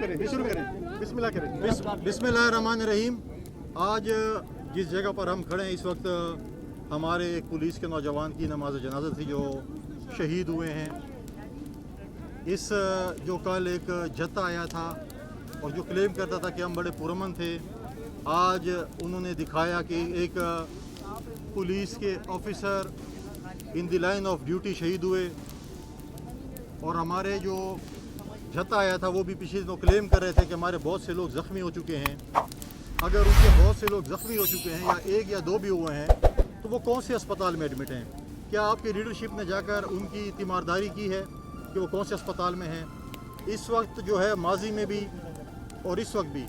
बिस्मिल्लाहिर्रहमानिर्रहीम। आज जिस जगह पर हम खड़े हैं इस वक्त हमारे एक पुलिस के नौजवान की नमाज जनाजा थी जो शहीद हुए हैं। इस जो कल एक जत्था आया था और जो क्लेम करता था कि हम बड़े पुरअमन थे, आज उन्होंने दिखाया कि एक पुलिस के officer in the line of duty शहीद हुए। और हमारे जो जत्था आया था वो भी पिछले दिनों क्लेम कर रहे थे कि हमारे बहुत से लोग ज़ख्मी हो चुके हैं। अगर उनके बहुत से लोग ज़ख्मी हो चुके हैं या एक या दो भी हुए हैं तो वो कौन से अस्पताल में एडमिट हैं? क्या आपकी लीडरशिप ने जाकर उनकी तीमारदारी की है कि वो कौन से अस्पताल में हैं? इस वक्त जो है माजी में भी और इस वक्त भी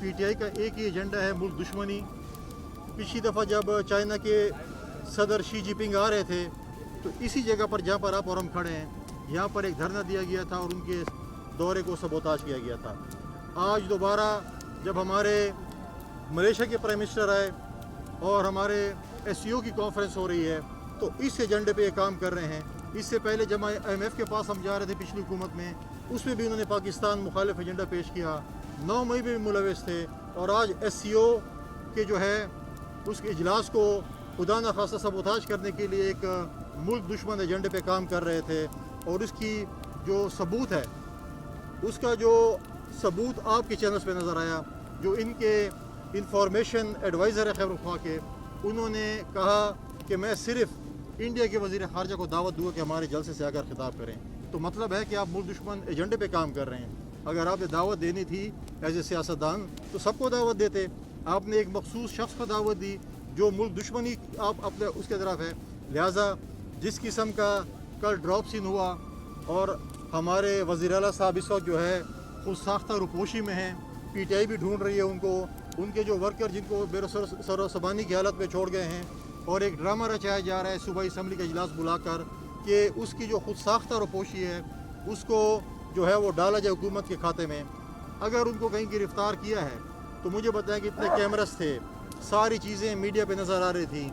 PTI का एक ही एजेंडा है, मुल्क दुश्मनी। पिछली दफ़ा जब चाइना के सदर शी जिनपिंग आ रहे थे तो इसी जगह पर जहाँ पर आप और हम खड़े हैं यहाँ पर एक धरना दिया गया था और उनके दौरे को सबोताज किया गया था। आज दोबारा जब हमारे मलेशिया के प्राइम मिनिस्टर आए और हमारे SCO की कॉन्फ्रेंस हो रही है तो इस एजेंडे पे ये काम कर रहे हैं। इससे पहले जब IMF के पास हम जा रहे थे पिछली हुकूमत में, उसमें भी उन्होंने पाकिस्तान मुखालिफ एजेंडा पेश किया। 9 मई में भी मुलविस थे और आज SCO के जो है उस इजलास को खुदा न खास्ता सबोताज करने के लिए एक मुल्क दुश्मन एजेंडे पे काम कर रहे थे। और उसकी जो सबूत है, उसका जो सबूत आपके चैनल्स पे नज़र आया, जो इनके इंफॉर्मेशन एडवाइज़र है खैबर ख्वाह के, उन्होंने कहा कि मैं सिर्फ इंडिया के वज़ीर ख़ारजा को दावत दूँगा कि हमारे जलसे से आकर खिताब करें। तो मतलब है कि आप मुल्क दुश्मन एजेंडे पे काम कर रहे हैं। अगर आपने दावत देनी थी एज ए सियासतदान तो सबको दावत देते। आपने एक मखसूस शख्स को दावत दी जो मुल्क दुश्मनी आप अपने उसके तरफ है। लिहाजा जिस किस्म का कल ड्रॉप सीन हुआ और हमारे वज़ीर आला साहब इस वक्त जो है खुद साख्ता रुपोशी में हैं, PTI भी ढूंढ रही है उनको, उनके जो वर्कर जिनको बेरोसबानी की हालत में छोड़ गए हैं। और एक ड्रामा रचाया जा रहा है सूबाई असम्बली का इजलास बुलाकर कि उसकी जो खुद साख्ता रुपोशी है उसको जो है वो डाला जाए हुकूमत के खाते में। अगर उनको कहीं गिरफ़्तार किया है तो मुझे बताएं कि इतने कैमरास थे, सारी चीज़ें मीडिया पे नज़र आ रही थी,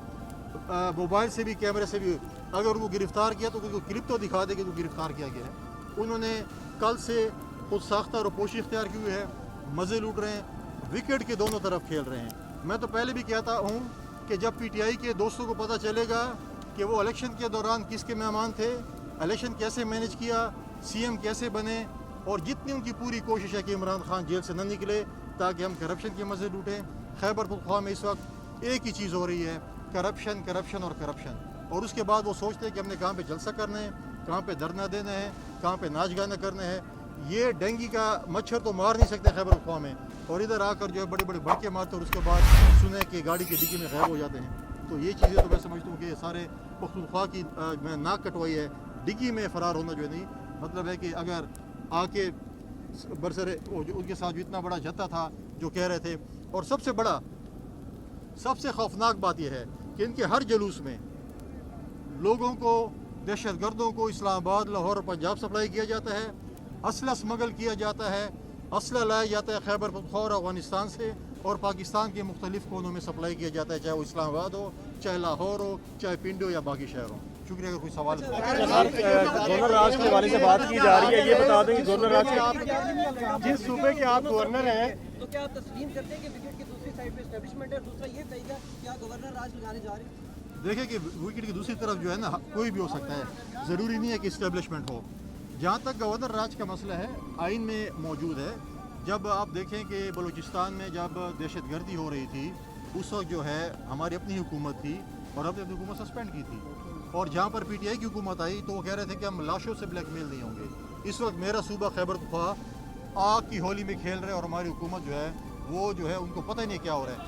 मोबाइल से भी कैमरे से भी। अगर उनको गिरफ़्तार किया तो उनको क्लिप तो दिखा दे कि उनको गिरफ़्तार किया गया है। उन्होंने कल से खुद साख्ता रुपोशी इख्तियार की हुई है, मज़े लूट रहे हैं, विकेट के दोनों तरफ खेल रहे हैं। मैं तो पहले भी कहता हूँ कि जब PTI के दोस्तों को पता चलेगा कि वो इलेक्शन के दौरान किसके मेहमान थे, इलेक्शन कैसे मैनेज किया, CM कैसे बने, और जितनी उनकी पूरी कोशिश है कि इमरान खान जेल से न निकले ताकि हम करप्शन के मज़े लूटें। खैबर पख्तूनख्वा में इस वक्त एक ही चीज़ हो रही है, करप्शन करप्शन और करप्शन। और उसके बाद वो सोचते हैं कि हमने कहाँ पे जलसा करना है, कहाँ पे धरना देना है, कहाँ पे नाच गाना करना है। ये डेंगू का मच्छर तो मार नहीं सकते खैबर पख्तूनख्वा में, और इधर आकर जो है बड़े बड़े भड़के मारते और उसके बाद सुने कि गाड़ी की डिग्गी में गायब हो जाते हैं। तो ये चीज़ें तो मैं समझता हूँ कि सारे पख्तूनख्वा की मैं नाक कटवाई है। डिग्गी में फ़रार होना जो नहीं मतलब है कि अगर आके बरसरे उनके साथ जो इतना बड़ा जत्था था जो कह रहे थे। और सबसे बड़ा सबसे खौफनाक बात यह है कि इनके हर जुलूस में लोगों को, दहशतगर्दों को इस्लामाबाद, लाहौर और पंजाब सप्लाई किया जाता है, असला स्मगल किया जाता है, असला लाया जाता है खैबर पख्तूनख्वा और अफगानिस्तान से, और पाकिस्तान के मुख्तलिफ कोनों में सप्लाई किया जाता है, चाहे वो इस्लामाबाद हो, चाहे लाहौर हो, चाहे पिंड हो या बाकी शहर हो। शुक्रिया। अगर कोई सवाल गवर्नर राज के हवाले से बात की जा रही है, ये बता दें कि गवर्नर राज के जिस सूबे के आप गवर्नर हैं तो क्या आप तस्लीम करते हैं कि विकेट की दूसरी साइड पे एस्टेब्लिशमेंट है? दूसरा ये बताइएगा क्या गवर्नर राज लगाने जा रहे हैं? देखिए कि विकेट की दूसरी तरफ जो है ना कोई भी हो सकता है, ज़रूरी नहीं है कि इस्टेब्लिशमेंट हो। जहाँ तक गवर्नर राज का मसला है आइन में मौजूद है। जब आप देखें कि बलूचिस्तान में जब दहशतगर्दी हो रही थी उस वक्त जो है हमारी अपनी हुकूमत थी और अपनी हुकूमत सस्पेंड की थी। और जहाँ पर PTI की हुकूमत आई तो वो कह रहे थे कि हम लाशों से ब्लैकमेल नहीं होंगे। इस वक्त मेरा सूबा खैबर पख्तूनख्वा आग की होली में खेल रहे हैं और हमारी हुकूमत जो है वो जो है उनको पता ही नहीं क्या हो रहा है।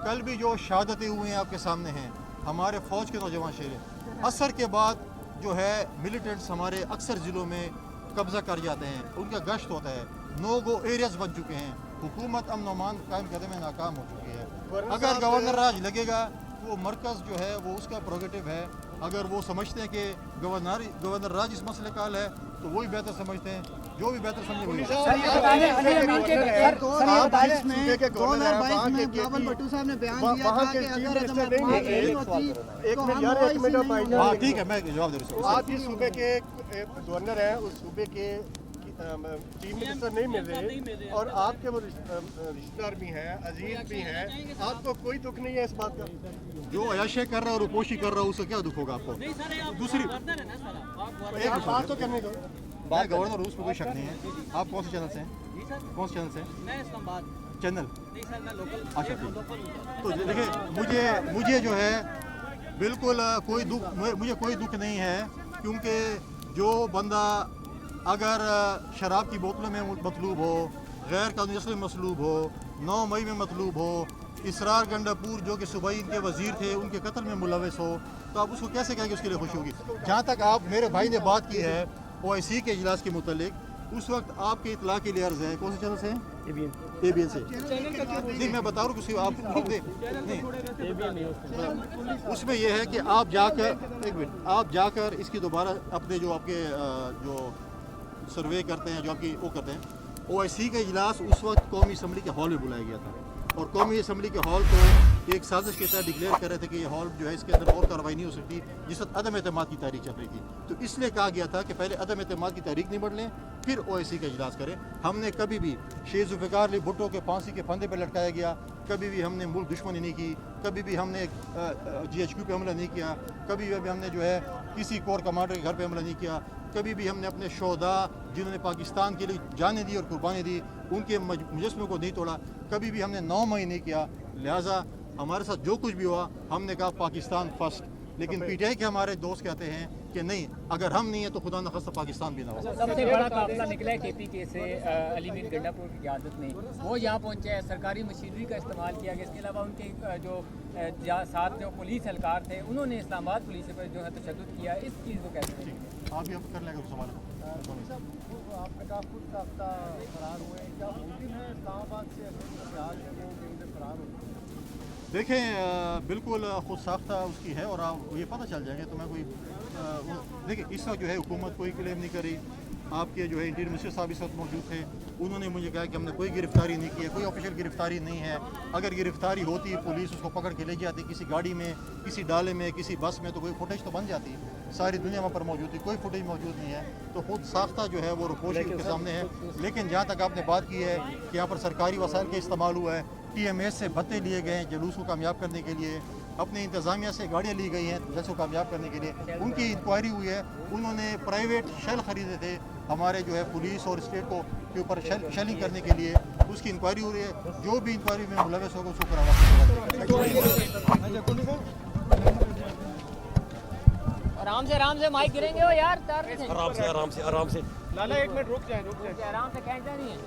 कल भी जो शहादतें हुई हैं आपके सामने हैं, हमारे फ़ौज के नौजवान शेर असर के बाद जो है मिलिटेंट्स हमारे अक्सर ज़िलों में कब्ज़ा कर जाते हैं, उनका गश्त होता है, नो गो एरियाज़ बन चुके हैं, हुकूमत अमन अमान कायम करने में नाकाम हो चुकी है। अगर गवर्नर राज लगेगा वो मरकज़ जो है वो उसका प्रोगेटिव है। अगर वो समझते हैं कि गवर्नर राज इस मसले का हल है तो वही बेहतर समझते हैं, जो भी बेहतर समझे वही। ठीक है, मैं जवाब दे रहा हूँ। आप जिस सूबे के गवर्नर हैं उस सूबे के चीफ मिनिस्टर नहीं मिल रहे और आपके वो रिश्तेदार भी हैं, अजीज भी हैं, आपको कोई दुख नहीं है इस बात का? जो अयाशे कर रहा है और रुपोशी कर रहा है उससे क्या दुख होगा आपको? दूसरी एक बात तो करने दो। मैं गवर्नर हूँ, उसमें कोई शक नहीं है। आप कौन से चैनल से हैं? कौन से चैनल से हैं? मैं इस्लामाबाद चैनल? नहीं सर, मैं लोकल। अच्छा ठीक। तो देखिए मुझे जो है बिल्कुल मुझे कोई दुख नहीं है, क्योंकि जो बंदा अगर शराब की बोतलों में मतलूब हो, गैर कानूनी असले में मसलूब हो, 9 मई में मतलूब हो, इसरार गंडापुर जो कि सूबाई इनके वजीर थे उनके कत्ल में मुलविस हो, तो आप उसको कैसे कहेंगे उसके लिए खुशी होगी? जहाँ तक आप मेरे भाई ने बात की है OIC के इजलास के मुतालिक, उस वक्त आपके इतला के लिए अर्ज़ है। कौन से चैनल से हैं? ABN से। नहीं, मैं बता रहा हूँ आप नहीं, उसमें यह है कि आप जाकर इसकी दोबारा अपने जो आपके जो सर्वे करते हैं, जो आपकी वो करते हैं, OIC का इजलास उस वक्त कौमी असम्बली के हॉल में बुलाया गया था और कौमी असम्बली के हॉल को एक साजिश के तहत डिक्लेयर कर रहे थे कि ये हॉल जो है इसके अंदर और कार्रवाई नहीं हो सकती, जिस वक्त अदम एतमाद की तारीख चल रही थी। तो इसलिए कहा गया था कि पहले अदम एतमाद की तारीख निबड़ लें, फिर OIC का इजलास करें। हमने कभी भी शेख जुल्फ़िकार अली भुट्टो के फांसी के फंदे पर लटकाया गया, कभी भी हमने मुल्क दुश्मनी नहीं की, कभी भी हमने GHQ पे हमला नहीं किया, कभी भी हमने जो है किसी कोर कमांडर के घर पे हमला नहीं किया, कभी भी हमने अपने शोहदा जिन्होंने पाकिस्तान के लिए जानें दी और कुर्बानी दी उनके मुजस्मे को नहीं तोड़ा, कभी भी हमने 9 मई नहीं किया। लिहाजा हमारे साथ जो कुछ भी हुआ हमने कहा पाकिस्तान फर्स्ट, लेकिन PTI के हमारे दोस्त कहते हैं कि नहीं, अगर हम नहीं है तो खुदा न खास्ता पाकिस्तान भी ना हो। सबसे बड़ा काफिला निकला है KPK से अली मीर गंडापुर की क़यादत में, वो यहाँ पहुँचे हैं, सरकारी मशीनरी का इस्तेमाल किया गया। इसके अलावा उनके जो साथ जो पुलिस एहलकार थे उन्होंने इस्लामाबाद पुलिस पर जो है तशद्दुद किया। इस चीज़ को कैसे देखेंगे? आप भी कर लेंगे उस सवाल को। आपने कहा खुद साख्ता फरार हुए, क्या मुमकिन है इस्लामाबाद से ख्याल है वो कहीं से फरार हो? देखें बिल्कुल खुद साख्ता उसकी है और आप ये पता चल जाएगा। तो मैं कोई देखिए इस वक्त जो है हुकूमत कोई क्लेम नहीं करी। आपके जो है इंटीरियर मिनिस्टर साहब इस वक्त मौजूद थे, उन्होंने मुझे कहा कि हमने कोई गिरफ्तारी नहीं की है, कोई ऑफिशियल गिरफ्तारी नहीं है। अगर गिरफ्तारी होती पुलिस उसको पकड़ के ले जाती किसी गाड़ी में, किसी डाले में, किसी बस में, तो कोई फुटेज तो बन जाती। सारी दुनिया वहाँ पर मौजूद थी, कोई फुटेज मौजूद नहीं है। तो खुद साख्ता जो है वो रुपोशी के सामने है। लेकिन जहाँ तक आपने बात की है कि यहाँ पर सरकारी वसाइल का इस्तेमाल हुआ है, TMS से भत्ते लिए गए हैं जुलूस को कामयाब करने के लिए, अपने इंतज़ामिया से गाड़ियाँ ली गई हैं जलसे को कामयाब करने के लिए, उनकी इंक्वायरी हुई है। उन्होंने प्राइवेट शेल ख़रीदे थे हमारे जो है पुलिस और स्टेट को के ऊपर शेलिंग करने के लिए, उसकी इंक्वायरी हो रही है। जो भी इंक्वायरी में मुलविस होगा उसको करावा। आराम से माइक गिरेंगे हो यार, आराम से लाला एक मिनट रुक जाए आराम से खींचना नहीं है।